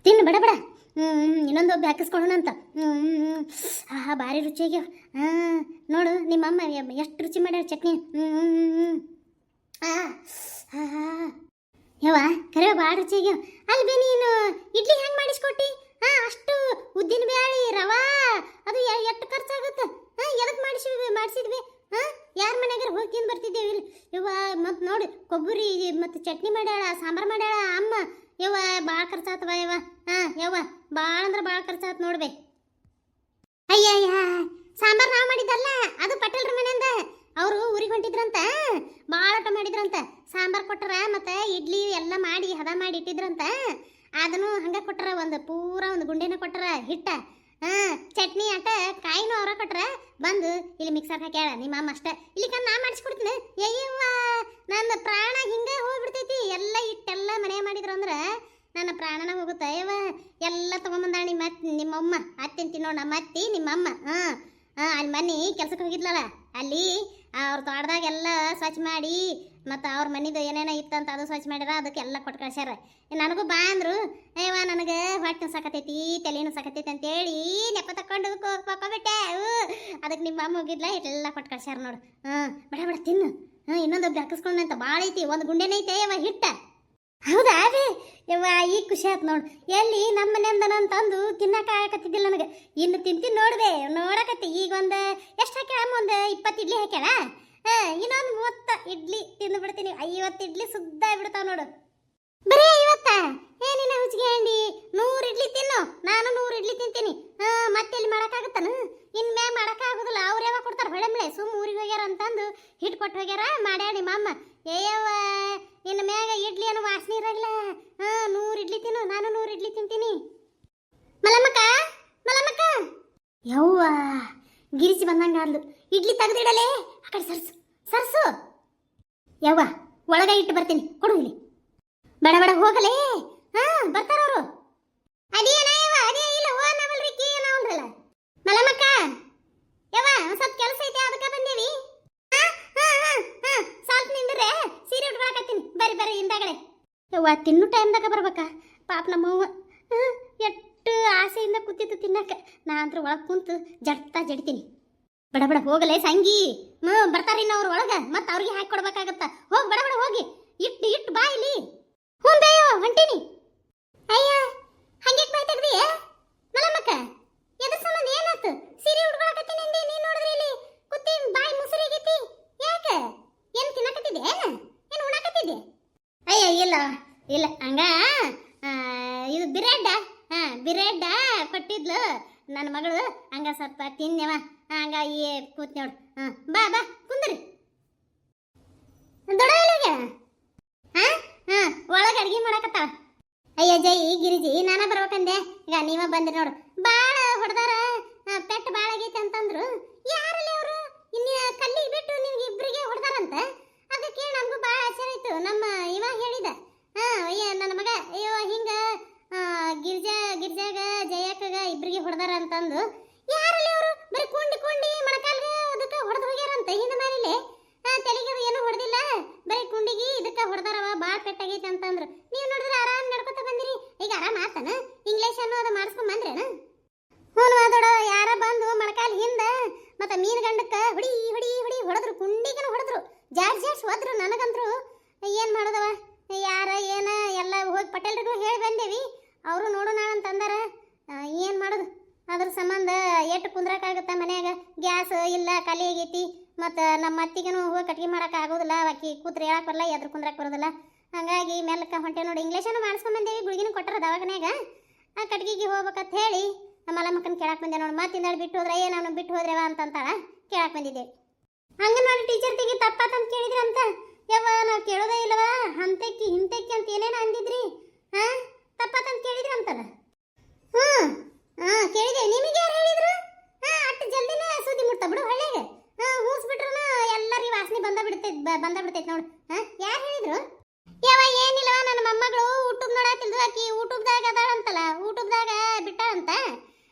ತಿನ್ನು ಬಡ ಬಡ. ಇನ್ನೊಂದು ಒಬ್ಬ ಹಾಕಿಸ್ಕೊಳ್ಳೋಣ ಅಂತ. ಆಹಾ ಭಾರಿ ರುಚಿಯಾಗ್ಯಾವ. ನೋಡು ನಿಮ್ಮಮ್ಮ ಎಷ್ಟು ರುಚಿ ಮಾಡ್ಯಾರ ಚಟ್ನಿ. ಯವ್ವ ಕರೆ ಭಾಳ ರುಚಿಯಾಗ್ಯಾವ. ಅಲ್ಲಿ ಬೇ ನೀನು ಇಡ್ಲಿ ಹೆಂಗೆ ಮಾಡಿಸ್ಕೊಟ್ಟಿ? ಅಷ್ಟು ಉದ್ದಿನ ಬ್ಯಾಳಿ ರವಾ ಅದು ಎಷ್ಟು ಖರ್ಚಾಗುತ್ತೆ? ಎದಕ್ಕೆ ಮಾಡಿಸಿದ್ವಿ? ಯಾರ ಮನೆಯಾಗಾರ ಹೋಗಿ ತಿಂದು ಬರ್ತಿದ್ದೇವೆ ಇಲ್ಲಿ. ಯವ್ವ ಮತ್ತು ನೋಡಿ ಕೊಬ್ಬರಿ ಮತ್ತು ಚಟ್ನಿ ಮಾಡ್ಯಾಳ, ಸಾಂಬಾರು ಮಾಡ್ಯಾಳ ಅಮ್ಮ. ಯವ್ವ ಭಾಳ ಖರ್ಚಾತವ ಯವ್ವ. ಯವ್ವ ಭಾಳ ಅಂದ್ರೆ ಭಾಳ ಖರ್ಚಾತ್ ನೋಡ್ಬೇ. ಅಯ್ಯಯ್ಯ ಸಾಂಬಾರು ನಾವು ಮಾಡಿದ್ದಲ್ಲ, ಅದು ಪಟೇಲ್ರ ಮನೆಯಿಂದ ಅವರು ಊರಿಗೆ ಹೊಂಟಿದ್ರಂತ, ಭಾಳ ಊಟ ಮಾಡಿದ್ರಂತ. ಸಾಂಬಾರು ಕೊಟ್ಟರ ಮತ್ತು ಇಡ್ಲಿ ಎಲ್ಲ ಮಾಡಿ ಹದ ಮಾಡಿ ಇಟ್ಟಿದ್ರಂತ. ಅದನ್ನು ಹಂಗೆ ಕೊಟ್ಟರ, ಒಂದು ಗುಂಡೆನ ಕೊಟ್ಟರ ಹಿಟ್ಟ. ಚಟ್ನಿ ಆಟ ಕಾಯಿನೂ ಅವರ ಕೊಟ್ರ. ಬಂದು ಇಲ್ಲಿ ಮಿಕ್ಸರ್ ಹಾಕ್ಯಾಳ ನಿಮ್ಮ ಅಮ್ಮ ಅಷ್ಟೇ. ಇಲ್ಲಿ ನಾ ಮಾಡಿಸ್ಕೊಡ್ತೀನಿ. ಅಯ್ಯವ್ವ ನನ್ನ ಪ್ರಾಣ ಹಿಂಗೆ ಹೋಗ್ಬಿಡ್ತೈತಿ. ಎಲ್ಲ ಹಿಟ್ಟೆಲ್ಲ ಮನೆ ಮಾಡಿದ್ರು ಅಂದ್ರೆ ನನ್ನ ಪ್ರಾಣನ ಹೋಗುತ್ತೆ. ಅಯ್ಯವ್ವ ಎಲ್ಲ ತೊಗೊಂಬಂದಾಳ ನಿಮ್ಮಮ್ಮ. ಅತ್ತೆನ್ ತಿನ್ನೋಣ ನಮ್ಮ ಅತ್ತಿ ನಿಮ್ಮಮ್ಮ. ಅಲ್ಲಿ ಮನೆ ಕೆಲ್ಸಕ್ಕೆ ಹೋಗಿದ್ಲಲ್ಲ, ಅಲ್ಲಿ ಅವ್ರ ತೋಟದಾಗೆಲ್ಲ ಸ್ವಚ್ಛ ಮಾಡಿ ಮತ್ತು ಅವ್ರ ಮನಿದು ಏನೇನೋ ಇತ್ತಂತ ಅದು ಸ್ವಚ್ಛ ಮಾಡ್ಯಾರ. ಅದಕ್ಕೆಲ್ಲ ಕೊಟ್ಟು ಕಳ್ಸ್ಯಾರ. ನನಗೂ ಬಾ ಅಂದ್ರು. ಅಯ್ಯವ್ವ ನನಗೆ ಹೊಟ್ಟೆ ಸಾಕತೈತಿ, ತಲೆನೂ ಸಾಕತೈತಿ ಅಂತೇಳಿ ನೆಪ ತಕೊಂಡು ಕೊಕ್ಕೊಬಿಟ್ಟೆ. ಅದಕ್ಕೆ ನಿಮ್ಮ ಅಮ್ಮ ಹೋಗಿದ್ಲ, ಇಟ್ಟೆಲ್ಲ ಕೊಟ್ಟು ಕಳ್ಸ್ಯಾರ ನೋಡು. ಬಡ ಬಡ ತಿನ್ನು. ಇನ್ನೊಂದು ಹಾಕಿಸ್ಕೊಂಡಂತ ಭಾಳ ಐತಿ. ಒಂದು ಗುಂಡೆನೈತೆ ಯವ್ವ ಹಿಟ್ಟ. ಹೌದಾ ಅದೇ ಯವ್ವ ಈಗ ಖುಷಿ ಆಯ್ತು ನೋಡು. ಎಲ್ಲಿ ನಮ್ಮ ಮನೆಯಿಂದ ನಾನು ತಂದು ತಿನ್ನಕ್ಕೆ ಆಗಕತ್ತಿದ್ದಿಲ್ಲ ನನಗೆ. ಇನ್ನು ತಿಂತೀನಿ ನೋಡಿದೆ ನೋಡಕತ್ತಿ. ಈಗ ಒಂದು ಎಷ್ಟು ಹಾಕ್ಯಾಳ ಅಮ್ಮ? ಒಂದು 20 ಇಡ್ಲಿ ಹಾಕ್ಯಾಳ. ಇನ್ನೊಂದು 30 ಇಡ್ಲಿ ತಿಂದು ಬಿಡ್ತೀನಿ. 50 ಇಡ್ಲಿ ಸುದ್ದ ಬಿಡ್ತಾವ ನೋಡು. ಬರೀ 50? ಏನಿನ ಹುಚ್ಚಿಗೆ ಅಂಡಿ. 100 ಇಡ್ಲಿ ತಿನ್ನು, ನಾನು 100 ಇಡ್ಲಿ ತಿಂತೀನಿ. ಮತ್ತೆಲ್ಲಿ ಮಾಡೋಕ್ಕಾಗುತ್ತಾನ? ಇನ್ನು ಮ್ಯಾಗ ಮಾಡೋಕ್ಕಾಗೋದಿಲ್ಲ. ಅವ್ರು ಯಾವಾಗ ಕೊಡ್ತಾರೆ? ಹೊಳೆ ಸುಮ್ಮ ಊರಿಗೆ ಹೋಗ್ಯಾರ ಅಂತಂದು ಹಿಟ್ಟು ಕೊಟ್ಟು ಹೋಗ್ಯಾರ. ಮಾಡ್ಯಾಳ ನಿಮ್ಮ ಅಮ್ಮ. ಏಯವ್ವ ಇನ್ನು ಮ್ಯಾಗ ಇಡ್ಲಿ ಅನ್ನೋ ವಾಸನೆ ಇರಲ್ಲ. 100 ಇಡ್ಲಿ ತಿನ್ನು, ನಾನು 100 ಇಡ್ಲಿ ತಿಂತೀನಿ. ಮಲಮಕ್ಕ ಮಲಮಕ್ಕ ಯವ್ವ ಗಿರಿಸಿ ಬಂದಂಗ ಅಂದ್ಲು. ಇಡ್ಲಿ ತೆಗೆದಿಡಲೇ ಆ ಕಡೆ ಸರ್ಸು ಸರ್ಸು. ಯವ್ವ ಒಳಗ ಇಟ್ಟು ಬರ್ತೀನಿ, ಕೊಡು ಇಲ್ಲಿ. ಬಡ ಬಡ ಹೋಗಲೇ. ಬರ್ತಾರವರು. ಅದೇನ ಯವ್ವ ಅದೇ ಇಲ್ಲ ಹೋನವಲ್ರಿ ಕೀ ಏನವಲ್ರಲ್ಲ. ಮಲಮಕ್ಕ ಯವ್ವ ಸ್ವಲ್ಪ ಕೆಲಸ ಐತೆ ಅದಕ್ಕೆ ಬಂದೇವಿ. ಸ್ವಲ್ಪ ನಿಂದ್ರೆ ಸೀರೆ ಉಟ್ಕೊಳಕತ್ತೀನಿ. ಬರ್ರಿ ಹಿಂದಾಗಡೆ. ಯವ್ವ ತಿನ್ನು ಟೈಮ್ದಾಗ ಬರ್ಬೇಕಾ? ಪಾಪ ನಮ್ಮವ್ವ ಎಷ್ಟು ಆಸೆಯಿಂದ ಕೂತಿತ್ತು ತಿನ್ನಕ್ಕೆ. ನಾ ಅಂತೂ ಒಳಗೆ ಕುಂತು ಜಡಿತೀನಿ. ಬಡ ಬಡ ಹೋಗಲೇ ಸಂಗಿ. ಬರ್ತಾರಿನ್ನ ಅವ್ರು ಒಳಗೆ, ಮತ್ತೆ ಅವ್ರಿಗೆ ಹಾಕಿ ಕೊಡ್ಬೇಕಾಗತ್ತ. ಹೋಗಿ ಬಡ ಬಡ ಹೋಗಿ ಇಟ್ಟು ಬಾ ಇಲ್ಲಿ. ಹ್ಞೂ ಬೇಯೋ ಹೊಂಟೀನಿ. ಅಯ್ಯ ಹಂಗೆ ಬಾಯ್ ತೆಗ್ದಿ ಮಲಮಕ್ಕ? ಎದ್ರ ಸಂಬಂಧ ಏನಾಯ್ತು? ಸೀರೆ ಉಟ್ಕೊಳಕತ್ತೀನಿ ಅಂದೆ, ನೀನು ನೋಡಿದ್ರಿ ಇಲ್ಲಿ ಕುತ್ತಿ ಬಾಯಿ ಮುಸುರಿಗೈತಿ. ಯಾಕೆ ಏನು ತಿನ್ನಕತ್ತಿದ್ದೆ? ಏನು ಉಣಕತ್ತಿದ್ದೆ? ಅಯ್ಯ ಇಲ್ಲ ಹಂಗ ಇದು ಬಿರೆಡ್ಡ ಕೊಟ್ಟಿದ್ಲು ನನ್ನ ಮಗಳು. ಹಂಗ ಸ್ವಲ್ಪ ತಿನ್ನೆವ. ಹಂಗ ಕೂತ್ ನೋಡು. ಬಾ ಕುಂದ್ರಿ. ದೊಡ್ಡ ಇಲ್ಲಿಗೆ ಒಳಗೆ ಅಡ್ಗೆ ಮಾಡಕತ್ತಾಳ. ಅಯ್ಯ ಜೈ ಗಿರಿಜಿ ನಾನ ಬರ್ಬೇಕಂದೆ. ಈಗ ನೀವ ಬಂದ್ರಿ ನೋಡು. ಬಾಳ ಹೊಡೆದಾರ, ಪೆಟ್ಟು ಬಾಳ ಆಗೈತೆ ಅಂತಂದ್ರು. ಯಾರಲ್ಲಿ ಅವರು? ಇನ್ನು ಕಲ್ಲಿಗೆ ಬಿಟ್ಟು ನಿಮ್ಗೆ ಇಬ್ಬರಿಗೆ ಹೊಡೆದಾರಂತ. ಅದಕ್ಕೆ ನಮಗೂ ಬಾಳ ಆಶ್ಚರ್ಯ ಆಯ್ತು. ನಮ್ಮ ಇವ ಹೇಳಿದ. ಅಯ್ಯ ನನ್ನ ಮಗ ಅಯ್ಯೋ ಹಿಂಗ ಗಿರ್ಜಾಗ ಜಯಕ್ಕಗ ಇಬ್ಬರಿಗೆ ಹೊಡೆದಾರ ಅಂತಂದು. ಯಾರಲ್ಲಿ ಅವರು? ಬರೀ ಕುಂಡಿ ಮೊಣಕಾಲ್ಗೆ ಅದಕ್ಕೆ ಹೊಡೆದು ಹೋಗ್ಯಾರಂತ. ಹಿಂದ ಮಾರಿಲೆ ತಲೆಗೆ ಏನೂ ಹೊಡೆದಿಲ್ಲ, ಬರೀ ಕುಂಡಿಗೆ ಇದಕ್ಕೆ ಹೊಡೆದಾರವ. ಬಾಳ ಪೆಟ್ಟಾಗೈತೆ ಅಂತಂದ್ರು. ನೀವು ನೋಡಿದ್ರೆ ಆರಾಮ್ ನಡ್ಕೊತ ಬಂದಿರಿ. ಈಗ ಆರಾಮ್ ಆತನ? ಇಂಗ್ಲೀಷ್ ಅನ್ನೋದು ಮಾಡಿಸ್ಕೊಂಡ್ ಬಂದ್ರೇನ? ಹ್ಞೂ ದೊಡ್ಡ ಯಾರ ಬಂದು ಮೊಣಕಾಲ್ ಹಿಂದ ಮತ್ತೆ ಮೀನು ಗಂಡಕ್ಕೆ ಹೊಡಿ ಹೊಡೆದ್ರು. ಕುಂಡಿಗನು ಹೊಡೆದ್ರು. ಜಾಡ್ಸ್ ಹೋದ್ರು. ನನಗಂದ್ರು ಏನು ಮಾಡೋದವ ಯಾರ ಏನ ಎಲ್ಲ ಹೋಗಿ ಪಟೇಲ್ರಿಗೂ ಹೇಳಿ ಬಂದೇವಿ. ಅವರು ನೋಡೋಣ ಅಂತಂದಾರ. ಏನು ಮಾಡೋದು? ಅದ್ರ ಸಂಬಂಧ ಎಷ್ಟು ಕುಂದ್ರಕ್ಕಾಗುತ್ತಾ ಮನ್ಯಾಗ? ಗ್ಯಾಸ್ ಇಲ್ಲ, ಖಾಲಿ ಆಗೈತಿ. ಮತ್ತು ನಮ್ಮ ಅತ್ತಿಗೆನೂ ಹೋಗಿ ಕಟ್ಗೆ ಮಾಡೋಕೆ ಆಗೋದಿಲ್ಲ. ಆಕಿ ಕೂತ್ರೆ ಹೇಳಕ್ಕೆ ಬರಲ್ಲ, ಎದ್ರ ಕುಂದ್ರಕ್ಕೆ ಬರೋದಿಲ್ಲ. ಹಾಗಾಗಿ ಮೆಲ್ಲಕ್ಕೆ ಹೊಂಟೆ ನೋಡಿ. ಇಂಗ್ಲೀಷನ್ನು ಮಾಡಿಸ್ಕೊಂಬಂದೇವಿ. ಗುಳಿಗಿನೂ ಕೊಟ್ಟರ ದವಾಖಾನ್ಯಾಗ. ಆ ಕಟ್ಗಿಗೆ ಹೋಗ್ಬೇಕಂತ ಹೇಳಿ ಮಲಮಕ್ಕನ ಕೇಳಕ್ಕೆ ಬಂದೆ ನೋಡಿ. ಮಾತಿಂದಾಳು ಬಿಟ್ಟು ಹೋದ್ರೆ ನಾನು ಬಿಟ್ಟು ಹೋದ್ರೆವ ಅಂತಂತಾಳ. ಕೇಳಕ್ಕೆ ಬಂದಿದ್ದೇವೆ. ಅಂಗನವಾಡಿ ಟೀಚರ್ ತೆಗಿ ತಪ್ಪಾತಂತ ಕೇಳಿದ್ರಿ ಅಂತ. ಯವ್ವ ನಾವು ಕೇಳೋದೇ ಇಲ್ಲವ. ಅಂತೆಕ್ಕಿ ಹಿಂತೆಕ್ಕಿ ಅಂತ ಏನೇನು ಅಂದಿದ್ರಿ. ತಪ್ಪಾತಂತ ಕೇಳಿದ್ರಿ ಅಂತಲ್ಲ. ಕೇಳಿದೆ. ನಿಮಗೆ ಯಾರು ಹೇಳಿದ್ರು? ಅಷ್ಟು ಜಲ್ದಿನೇ ಸುದ್ದಿ ಮುಟ್ಟ ಬಿಡು ಹಳ್ಳಿಗೆ. ಹೂಸ್ಬಿಟ್ರು ಎಲ್ಲರಿಗೆ ವಾಸನೆ ಬಂದ ಬಿಡ್ತೈತೆ ನೋಡು. ಯಾರು ಹೇಳಿದ್ರು? ಯವ್ವ ಏನಿಲ್ಲವ, ನನ್ನ ಮೊಮ್ಮಗಳು ಯೂಟ್ಯೂಬ್ ನೋಡತ್ತಿಲ್ದು. ಆಕಿ ಯೂಟ್ಯೂಬ್ದಾಗ ಅದಾಳಂತಲ್ಲ, ಯೂಟ್ಯೂಬ್ದಾಗ ಬಿಟ್ಟಾಳಂತ.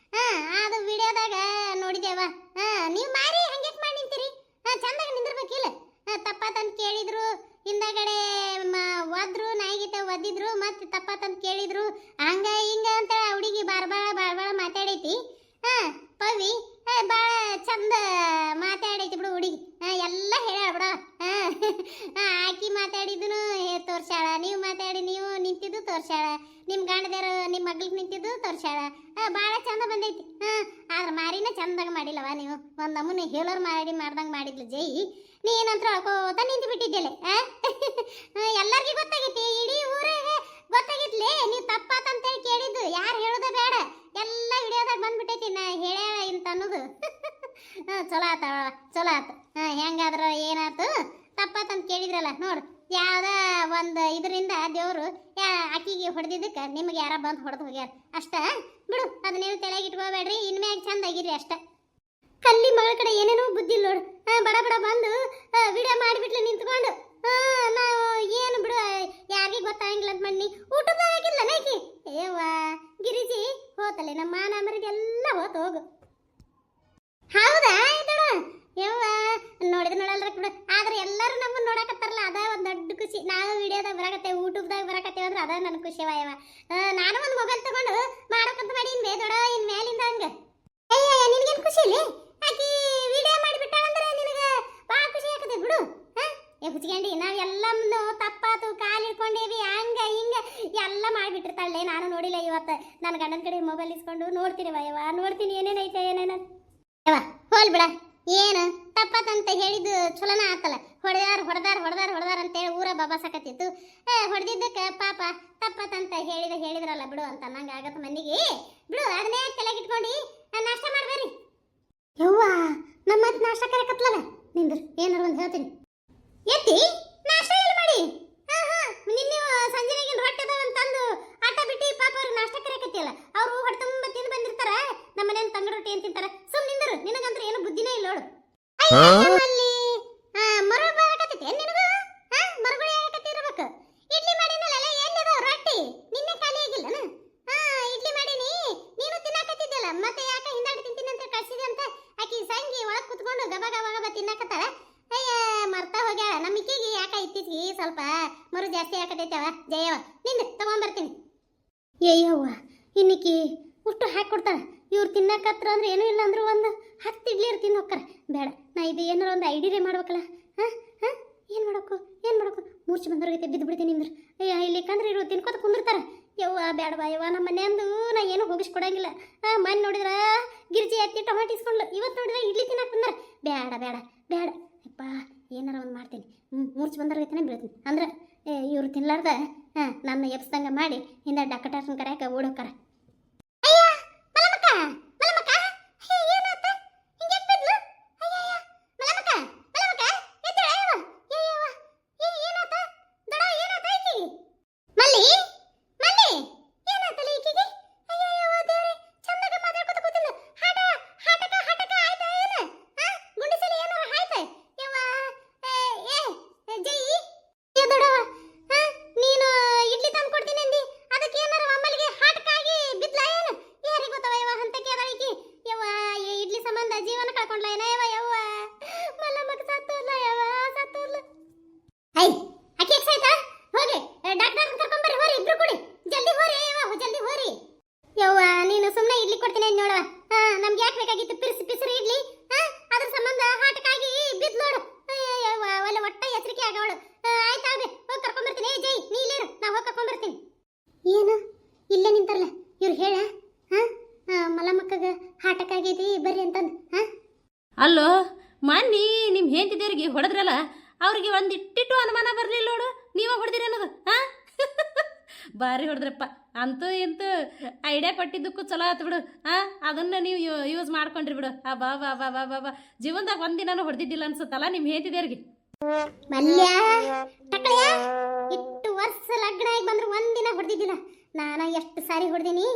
ಅದು ವಿಡಿಯೋದಾಗ ನೋಡಿದೇವ. ನೀವು ಮಾರಿ ಹಂಗೆ ಮಾಡಿ ನಿಂತೀರಿ. ಚಂದಾಗ ನಿಂದಿರ್ಬೇಕಿಲ್ಲ. ತಪ್ಪಾತಂತ ಕೇಳಿದ್ರು, ಹಿಂದಗಡೆ ಒದ್ರು, ನಾಯಿಗೀತೆ ಒದ್ದಿದ್ರು, ಮತ್ತೆ ತಪ್ಪಾತಂತ ಕೇಳಿದ್ರು. ಹಂಗ ಹಿಂಗ ಪವಿ ಭಾಳ ಚಂದ ಮಾತಾಡೈತಿ ಬಿಡು ಹುಡುಗಿ ಎಲ್ಲ ಹೇಳ ಬಿಡ ಆಕಿ ಮಾತಾಡಿದ್ದು ತೋರ್ಸಾಳ, ನೀವು ನಿಂತಿದ್ದು ತೋರ್ಸಾಳ, ನಿಮ್ಮ ಗಂಡದೇರು ನಿಮ್ಮ ಮಗ್ಳಿಗೆ ನಿಂತಿದ್ದು ತೋರ್ಸಾಳ. ಭಾಳ ಚಂದ ಬಂದೈತಿ. ಆದ್ರೆ ಮಾರಿನ ಚಂದಾಗ ಮಾಡಿಲ್ಲವ ನೀವು. ಒಂದು ನಮೂನೆ ಹೇಳೋರು ಮಾಡ್ದಂಗೆ ಮಾಡಿದ್ಲು ಜೈ. ನೀನಂತ್ರ ಅಳ್ಕೋತ ನಿಂತು ಬಿಟ್ಟಿದ್ದೆಲೆ. ಎಲ್ಲರಿಗೂ ಗೊತ್ತಾಗೈತಿ, ಇಡೀ ಊರಿಗೆ ಗೊತ್ತಾಗಿತ್ಲೇ ನೀವು ತಪ್ಪಾತಂತೇಳಿ ಕೇಳಿದ್ದು. ಯಾರು ಹೇಳೋದ ಬೇಡ, ಎಲ್ಲ ವಿಡಿಯೋದಾಗ ಬಂದ್ಬಿಟ್ಟೈತಿ ನಾ ಹೇಳ ಇಂತ ಅನ್ನೋದು. ಚಲೋ ಆತ. ಹೆಂಗಾದ್ರ ಏನಾಯ್ತು, ತಪ್ಪಾತಂತ ಕೇಳಿದ್ರಲ್ಲ ನೋಡು. ಯಾವ್ದ ಒಂದು ಇದರಿಂದ ದೇವರು ಆಕಿಗೆ ಹೊಡೆದಿದ್ದಕ್ಕೆ ನಿಮ್ಗೆ ಯಾರ ಬಂದು ಹೊಡೆದು ಹೋಗ್ಯಾರ ಅಷ್ಟ ಬಿಡು. ಅದನ್ನೇನು ತಲೆಗೆ ಇಟ್ಕೋಬೇಡ್ರಿ, ಇನ್ಮ್ಯಾಗ ಚಂದಾಗಿರಿ ಅಷ್ಟ. ಕಲ್ಲಿ ಮಗಳ ಕಡೆ ಏನೇನೋ ಬುದ್ಧಿ ನೋಡು. ಬಡ ಬಂದು ವಿಡಿಯೋ ಮಾಡಿಬಿಟ್ಲು ನಿಂತ್ಕೊಂಡು. ನಾವು ಏನು ಬಿಡು, ಯಾರಿಗೆ ಗೊತ್ತಾಗಂಗಿಲ್ಲ ಅಂತ ಮಾಡಿ ಊಟದ ಆಗಿಲ್ಲ ನಾಕಿ. ಏವ್ವ ಗಿರಿಜಿ ಹೋತಲೆ, ನಮ್ಮ ಮಾನ ಮರಿದೆಲ್ಲ ಹೋತು ಹೋಗು. ಹೌದಾ ಇದಳ ಯವ್ವ ನೋಡಲ್ರ ಬಿಡು. ಆದ್ರೆ ಎಲ್ಲರೂ ನಮ್ಮನ್ನ ನೋಡಕತ್ತಾರಲ್ಲ, ಅದ ಒಂದು ದೊಡ್ಡ ಖುಷಿ. ನಾವು ವಿಡಿಯೋದಾಗ ಬರಕತ್ತೇವೆ, ಯೂಟ್ಯೂಬ್ದಾಗ ಬರಕತ್ತೇವೆ ಅಂದ್ರೆ ಅದ ನನ್ನ ಖುಷಿ ಯವ್ವ. ನಾನು ಒಂದು ಮೊಬೈಲ್ ತಗೊಂಡು ಮಾಡೋಕಂತ ಮಾಡಿ ದೊಡ್ಡ ಇನ್ ಮೇಲಿಂದ ಹಂಗ. ಅಯ್ಯ ನಿನಗೇನು ಖುಷಿ ಇಲ್ಲಿ? ಆಕಿ ವಿಡಿಯೋ ಮಾಡಿಬಿಟ್ಟಾಳಂದ್ರೆ ನಿನಗೆ ಭಾಳ ಖುಷಿ ಆಗತ್ತೆ ಬಿಡು. ಹುಚ್ಚಿಗೆಂಡಿ ನಾವು ಎಲ್ಲ ಮುಂದೆ ತಪ್ಪಾತು, ಕಾಲು ಇಟ್ಕೊಂಡೇವಿ, ಹಂಗ ಹಿಂಗ ಎಲ್ಲ ಮಾಡಿಬಿಟ್ಟಿರ್ತಾಳೆ. ನಾನು ನೋಡಿಲ್ಲ ಇವತ್ತು. ನನ್ನ ಗಂಡನ ಕಡೆ ಮೊಬೈಲ್ ಇಸ್ಕೊಂಡು ನೋಡ್ತೀನಿ ಯವ್ವ, ನೋಡ್ತೀನಿ ಏನೇನೈತೆ ಏನೇನ ಯವ್ವ. ಹೋಲ್ ಬಿಡ, ಏನು ತಪ್ಪತ್ತಂತ ಹೇಳಿದ್ದು ಚಲೋನ ಆತಲ್ಲ. ಹೊಡೆದಾರ ಅಂತೇಳಿ ಊರ ಬಾಬಾಸಕತ್ತಿತ್ತು. ಹೊಡೆದಿದ್ದಕ್ಕೆ ಪಾಪ ತಪ್ಪತ್ತಂತ ಹೇಳಿದ್ರಲ್ಲ ಬಿಡು ಅಂತ ನಂಗೆ ಆಗತ್ತ ಮಂದಿಗೆ. ಬಿಡು, ಅದನ್ನೇ ತಲೆಗೆ ಇಟ್ಕೊಂಡು ನಾಷ್ಟ ಮಾಡ್ಬೇರಿ. ಯವ್ವ ನಮ್ಮ ನಾಷ್ಟ ಕರೆಕತ್ಲಲ್ಲ ನಿಂದ್ರು, ಏನಾರು ಒಂದು ಹೇಳ್ತೀನಿ. ಎತ್ತಿ ನಾಷ್ಟ ಎಲ್ಲಿ ಮಾಡಿ? ನಿನ್ನೆ ಸಂಜೆಗಿನ ರೊಟ್ಟಿ ಅದಾವಂತಂದು ಆಟ ಬಿಟ್ಟು ಪಾಪ ಅವ್ರಿಗೆ ನಾಷ್ಟ ಕರೆಕತ್ತಿಯಲ್ಲ. ಅವರು ಹೊಟ್ಟೆ ತುಂಬ ತಿಂದು ಬಂದಿರ್ತಾರ. ನಮ್ಮ ಮನೇನ ತಂಗಡ ರೊಟ್ಟಿ ಏನ್ ತಿಂತಾರ? ಸುಮ್ ನಿಂದರು, ನಿನಗಂತ್ರ ಏನು ಬುದ್ಧಿನೇ ಇಲ್ಲ ನೋಡು. ಅಲ್ಲಿ ಮರಗಳು ಬರಕತ್ತೈತೆ ನಿನಗೂ? ಮರಗಳು ಯಾಕತ್ತಿರ್ಬೇಕು? ಇಡ್ಲಿ ಮಾಡಿನಲ್ಲ, ಎಲ್ಲಿದ ರೊಟ್ಟಿ? ನಿನ್ನೆ ಖಾಲಿ ಆಗಿಲ್ಲನ? ಇಡ್ಲಿ ಮಾಡೀನಿ, ನೀನು ತಿನ್ನಾಕತ್ತಿದ್ದಲ್ಲ. ಮತ್ತೆ ಯಾಕೆ ಹಿಂದಾಡಿ ತಿಂತೀನಿ ಅಂತ ಕಳ್ಸಿದೆ ಅಂತ ಆಕಿ ಸಂಗಿ ಒಳಗೆ ಕುತ್ಕೊಂಡು ಗಬ ತಿನ್ನಾಕತ್ತಾಳ. ಅಯ್ಯ ಮರ್ತಾ ಹೋಗ್ಯಾಳ. ನಮ್ಮ ಇಕ್ಕಿಗೆ ಯಾಕ ಇತ್ತೀಚಿಗೆ ಸ್ವಲ್ಪ ಮರು ಜಾಸ್ತಿ ಹಾಕತೈತವ. ಜಯವ ನಿಂದು ತಗೊಂಡ್ಬರ್ತೀನಿ. ಅಯ್ಯವ್ವ ಇನ್ನಿಕ್ಕಿ ಉಷ್ಟು ಹಾಕಿ ಕೊಡ್ತಾಳೆ. ಇವ್ರು ತಿನ್ನಕತ್ರ ಅಂದ್ರೆ ಏನೂ ಇಲ್ಲ ಅಂದ್ರು ಒಂದು 10 ಇಡ್ಲಿ ತಿಂದು ಹೋಗ್ತಾರೆ. ಬೇಡ, ನಾ ಇದು ಏನಾರ ಒಂದು ಐಡಿಯಾ ಮಾಡ್ಬೇಕಲ್ಲ. ಏನು ಮಾಡಬೇಕು ಮೂರ್ಛೆ ಬಂದವ್ರಿಗೆ ಬಿದ್ದು ಬಿಡ್ತೀನಿ ನಿಂದ್ರು. ಅಯ್ಯ ಇಲ್ಲಿ ಕಂದ್ರೆ ಇರೋ ತಿನ್ಕೋತ ಕುಂದಿರ್ತಾರೆ. ಯವ್ವ ಬೇಡವಾ ಯವ್ವ, ನಮ್ಮ ಮನೆಯಂದು ನಾ ಏನು ಹೋಗಿಸ್ಕೊಡಂಗಿಲ್ಲ. ಮನೆ ನೋಡಿದ್ರ ಗಿರ್ಜಿ ಎತ್ತಿ ಟೊಮಾಟೊ ಇಸ್ಕೊಂಡ್ಲು, ಇವತ್ತು ನೋಡಿದ್ರೆ ಇಡ್ಲಿ ತಿನ್ನಕ್ಕೆ ಬಂದಾರ. ಬೇಡ ಅಪ್ಪ, ಏನಾರ ಒಂದು ಮಾಡ್ತೀನಿ. ಮೂರ್ಛೆ ಬಂದವ್ರಿಗೆ ಬೀಳ್ತೀನಿ ಅಂದ್ರೆ ಇವ್ರು ತಿನ್ಲಾರ್ದ ನನ್ನ ಎಬ್ಸ್ದಂಗೆ ಮಾಡಿ ಹಿಂದೆ ಡಾಕ್ಟರ್ನ ಕರೆಯಕ್ಕೆ ಓಡೋಕ್ಕಾರ. ಏನು ಇಲ್ಲೇ ನಿಂತಾರಲ್ಲ ಇವ್ರು ಹೇಳ ಮಲಮಕ್ಕಗ ಹಾಟಕ್ಕಾಗೈತಿ ಬರ್ರಿ ಅಂತಂದು. ಅಲ್ಲೋ ಮನ್ನಿ ನಿಮ್ಮ ಹೆಂಡತಿದೇವ್ರಿಗೆ ಹೊಡೆದ್ರಲ್ಲ, ಅವ್ರಿಗೆ ಒಂದಿಟ್ಟಿಟ್ಟು ಅನುಮಾನ ಬರಲಿಲ್ಲ ನೋಡು, ನೀವ ಹೊಡೆದಿರಿ ಅನ್ನೋದು. ಭಾರಿ ಹೊಡೆದ್ರಪ್ಪ. ಅಂತೂ ಇಂತೂ ಐಡಿಯಾ ಕೊಟ್ಟಿದ್ದಕ್ಕೂ ಚಲೋ ಆಯ್ತು ಬಿಡು. ಅದನ್ನು ನೀವು ಯೂಸ್ ಮಾಡ್ಕೊಂಡ್ರಿ ಬಿಡು. ಬಾ ಜೀವನದಾಗ ಒಂದಿನಾನು ಹೊಡೆದಿದ್ದಿಲ್ಲ ಅನ್ಸುತ್ತಲ್ಲ ನಿಮ್ಮ ಹೆಂಡತಿದೇವ್ರಿಗೆ. ಮಲ್ಯ ಟಕಳ್ಯ, ಇಷ್ಟು ವರ್ಷ ಲಗ್ನ ಆಗಿ ಬಂದ್ರೆ ಒಂದಿನ ಹೊಡೆದಿದ್ದಿಲ್ಲ. ನಾನು ಎಷ್ಟು ಸಾರಿ ಹೊಡೆದೀನಿ.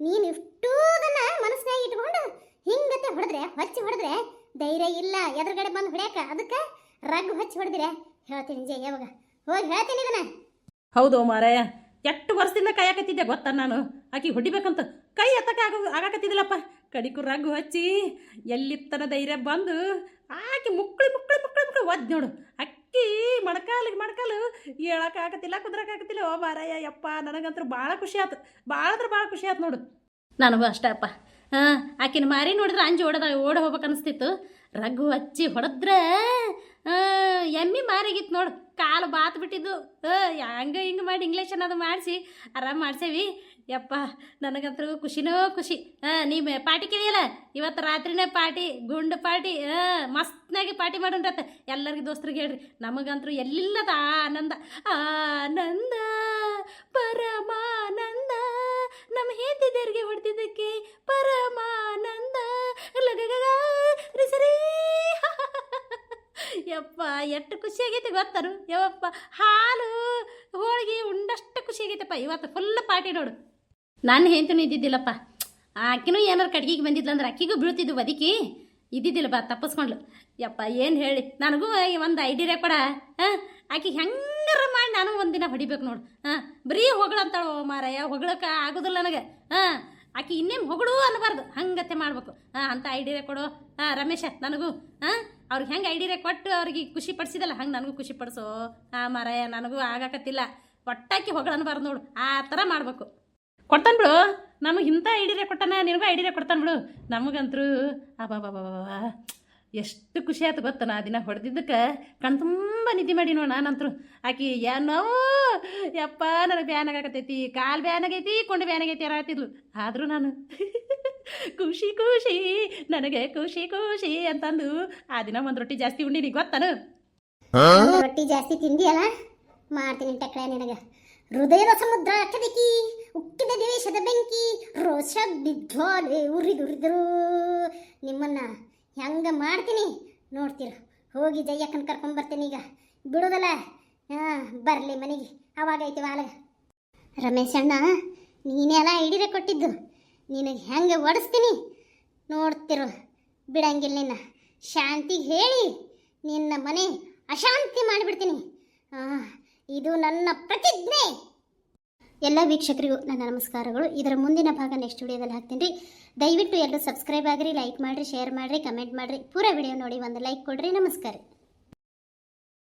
ನೀನು ಇಷ್ಟೂದನ್ನ ಮನಸ್ಸಿನಾಗ ಇಟ್ಕೊಂಡು ಹಿಂಗತ್ತೆ ಹೊಡೆದ್ರೆ ಧೈರ್ಯ ಇಲ್ಲ ಎದುರುಗಡೆ ಬಂದು ಹೊಡ್ಯಾಕ. ಅದಕ್ಕೆ ರಗ್ ಹಚ್ಚಿ ಹೊಡೆದ್ರೆ ಹೇಳ್ತೀನಿ ಜೈ, ಯಾವಾಗ ಹೋಗಿ ಹೇಳ್ತೀನಿ ಇದನ್ನ. ಹೌದು ಮಾರಾಯ, ಎಷ್ಟು ವರ್ಷದಿಂದ ಕಾಯಕತ್ತಿದ್ದೆ ಗೊತ್ತಾ ನಾನು ಆಕಿ ಹೊಡಿಬೇಕಂತ. ಕೈ ಎತ್ತಕ್ಕೆ ಆಗಾಕತ್ತಿದ್ದಿಲ್ಲಪ್ಪ. ಕಡಿಕು ರಗ್ಗು ಹಚ್ಚಿ ಎಲ್ಲಿತ್ತನ ಧೈರ್ಯ ಬಂದು ಆಕಿ ಮುಕ್ಕಳಿ ಒದ್ದು ನೋಡು. ಅಕ್ಕಿ ಮೊಣಕಾಲು ಹೇಳಕ್ಕಾಗತ್ತಿಲ್ಲ, ಕುದ್ರಕ್ಕಾಗತ್ತಿಲ್ಲ. ಓ ಮಾರಾಯ ಯಪ್ಪ, ನನಗಂತೂ ಭಾಳ ಖುಷಿ ಆಯ್ತು. ಭಾಳ ಖುಷಿ ಆಯ್ತು ನೋಡು. ನನಗೂ ಅಷ್ಟೇ ಅಪ್ಪ. ಆಕಿನ ಮಾರಿ ನೋಡಿದ್ರೆ ಅಂಜಿ ಓಡ ಹೋಗ್ಬೇಕು ಅನಿಸ್ತಿತ್ತು. ರಘು ಹಚ್ಚಿ ಹೊಡೆದ್ರೆ ಎಮ್ಮಿ ಮಾರಿಗಿತ್ತು ನೋಡು, ಕಾಲು ಬಾತ್ ಬಿಟ್ಟಿದ್ದು. ಹಂಗೆ ಹಿಂಗೆ ಮಾಡಿ ಇಂಗ್ಲೀಷ್ ಅನ್ನೋದು ಮಾಡಿಸಿ ಆರಾಮ್ ಮಾಡ್ಸೇವಿ. ಯಪ್ಪ ನನಗಂತೂ ಖುಷಿನೋ ಖುಷಿ. ನೀ ಪಾರ್ಟಿ ಕೇಳಿಯಲ್ಲ, ಇವತ್ತು ರಾತ್ರಿನೇ ಪಾರ್ಟಿ, ಗುಂಡು ಪಾರ್ಟಿ, ಮಸ್ತ್ನಾಗಿ ಪಾರ್ಟಿ ಮಾಡೋಣ್ರತ್ತ. ಎಲ್ಲರಿಗೂ ದೋಸ್ತರಿಗೆ ಹೇಳ್ರಿ. ನಮಗಂತೂ ಎಲ್ಲಿಲ್ಲದ ಆನಂದ, ಆನಂದ ಪರಮಾನಂದ, ನಮ್ಮ ಹೆಂಡತಿಯರಿಗೆ ಹೊಡೆದಿದ್ದಕ್ಕೆ ಪರಮಾನಂದ ಸರಿ. ಯಪ್ಪ ಎಷ್ಟು ಖುಷಿ ಆಗೈತೆ ಗೊತ್ತಾರು. ಯಪ್ಪ ಹಾಲು ಹೋಳಿಗೆ ಉಂಡಷ್ಟು ಖುಷಿ ಆಗೈತಪ್ಪ. ಇವತ್ತು ಫುಲ್ ಪಾರ್ಟಿ ನೋಡು. ನಾನು ಹೆಂತನೂ ಇದ್ದಿದ್ದಿಲ್ಲಪ್ಪ. ಆಕಿನೂ ಏನಾರು ಕಡ್ಗಿಗೆ ಬಂದಿದ್ಲಂದ್ರೆ ಅಕ್ಕಿಗೂ ಬೀಳ್ತಿದ್ದು ಬದುಕಿ ಇದ್ದಿದ್ದಿಲ್ಲ. ತಪ್ಪಿಸ್ಕೊಂಡ್ಲು. ಯಪ್ಪ ಏನು ಹೇಳಿ, ನನಗೂ ಒಂದು ಐಡಿಯಾ ಕೊಡ. ಆಕಿಗೆ ಹೆಂಗಾರ ಮಾಡಿ ನಾನು ಒಂದಿನ ಹೊಡಿಬೇಕು ನೋಡು. ಬರೀ ಹೊಗಳಂತಾಳು ಮಾರಾಯ, ಹೊಗಳಕ್ಕೆ ಆಗೋದಿಲ್ಲ ನನಗೆ. ಆಕಿ ಇನ್ನೇನು ಹೊಗಳು ಅನ್ನಬಾರ್ದು, ಹಂಗತ್ತೆ ಮಾಡ್ಬೇಕು. ಅಂಥ ಐಡಿಯಾ ಕೊಡು ರಮೇಶ ನನಗೂ. ಅವ್ರಿಗೆ ಹೆಂಗೆ ಐಡಿಯಾ ಕೊಟ್ಟು ಅವ್ರಿಗೆ ಖುಷಿ ಪಡಿಸಿದಲ್ಲ, ಹಂಗೆ ನನಗೂ ಖುಷಿ ಪಡಿಸೋ ಮಾರಾಯ. ನನಗೂ ಆಗಾಕತ್ತಿಲ್ಲ. ಒಟ್ಟಾಕಿ ಹೊಗಳು ಅನ್ನಬಾರ್ದು ನೋಡು, ಆ ಥರ ಮಾಡ್ಬೇಕು. ಕೊಡ್ತಾನೆ ಬಿಡು, ನಮಗೆ ಇಂಥ ಐಡಿಯಾ ಕೊಟ್ಟಾನ, ನಿನಗೂ ಐಡಿಯಾ ಕೊಡ್ತಾನೆ ಬಿಡು. ನಮಗಂತರೂ ಅಬಾಬಾಬಾ ಎಷ್ಟು ಖುಷಿ ಆಯ್ತು ಗೊತ್ತ. ನಾ ದಿನ ಹೊಡೆದಿದ್ದಕ್ಕೆ ಕಣ್ ತುಂಬ ನಿದ್ದೆ ಮಾಡಿ ನೋಡು. ನಾನಂತರೂ ಆಕಿ ಏನೋ ಯಪ್ಪ ನನಗೆ ಬ್ಯಾನಾಗತ್ತೈತಿ, ಕಾಲು ಬ್ಯಾನಾಗೈತಿ, ಕೊಂಡು ಬ್ಯಾನಾಗೈತಿ ಯಾರಾಗ್ತಿದ್ಲು. ಆದರೂ ನಾನು ಖುಷಿ ಖುಷಿ, ನನಗೆ ಖುಷಿ ಖುಷಿ ಅಂತಂದು ಆ ದಿನ ಒಂದು ರೊಟ್ಟಿ ಜಾಸ್ತಿ ಉಂಡಿನಿ ಗೊತ್ತಾನು. ರೊಟ್ಟಿ ಜಾಸ್ತಿ ತಿಂದಿಯಲ್ಲ, ಮಾಡ್ತೀನಿ ಟಕ್ಳೆ ನಿನಗೆ. ಹೃದಯದ ಸಮುದ್ರ ಕೆದಕಿ ಉಕ್ಕಿದ ದೇಶದ ಬೆಂಕಿ ರೋಷ ಬಿದ್ವಾಲೆ ಉರಿದುರಿದರು. ನಿಮ್ಮನ್ನ ಹೆಂಗ ಮಾಡ್ತೀನಿ ನೋಡ್ತೀರ. ಹೋಗಿ ಜಯ್ಯಕ್ಕನ ಕರ್ಕೊಂಬರ್ತೀನಿ ಈಗ, ಬಿಡೋದಲ್ಲ. ಬರಲಿ ಮನೆಗೆ, ಅವಾಗೈತಿ ವಾಲಗ. ರಮೇಶ್ ಅಣ್ಣ ನೀನೆಲ್ಲ ಐಡಿಯಾ ಕೊಟ್ಟಿದ್ದು, ನಿನಗೆ ಹೆಂಗೆ ಓಡಿಸ್ತೀನಿ ನೋಡ್ತಿರು. ಬಿಡಂಗಿಲ್ಲ ನಿನ್ನ. ಶಾಂತಿಗೆ ಹೇಳಿ ನಿನ್ನ ಮನೆ ಅಶಾಂತಿ ಮಾಡಿಬಿಡ್ತೀನಿ. ಇದು ನನ್ನ ಪ್ರತಿಜ್ಞೆ. ಎಲ್ಲ ವೀಕ್ಷಕರಿಗೂ ನನ್ನ ನಮಸ್ಕಾರಗಳು. ಇದರ ಮುಂದಿನ ಭಾಗ ನೆಕ್ಸ್ಟ್ ವಿಡಿಯೋದಲ್ಲಿ ಹಾಕ್ತೀನಿ ರೀ. ದಯವಿಟ್ಟು ಎಲ್ಲರೂ ಸಬ್ಸ್ಕ್ರೈಬ್ ಆಗಿರಿ, ಲೈಕ್ ಮಾಡಿರಿ, ಶೇರ್ ಮಾಡಿರಿ, ಕಮೆಂಟ್ ಮಾಡಿರಿ. ಪೂರ ವಿಡಿಯೋ ನೋಡಿ ಒಂದು ಲೈಕ್ ಕೊಡ್ರಿ. ನಮಸ್ಕಾರ.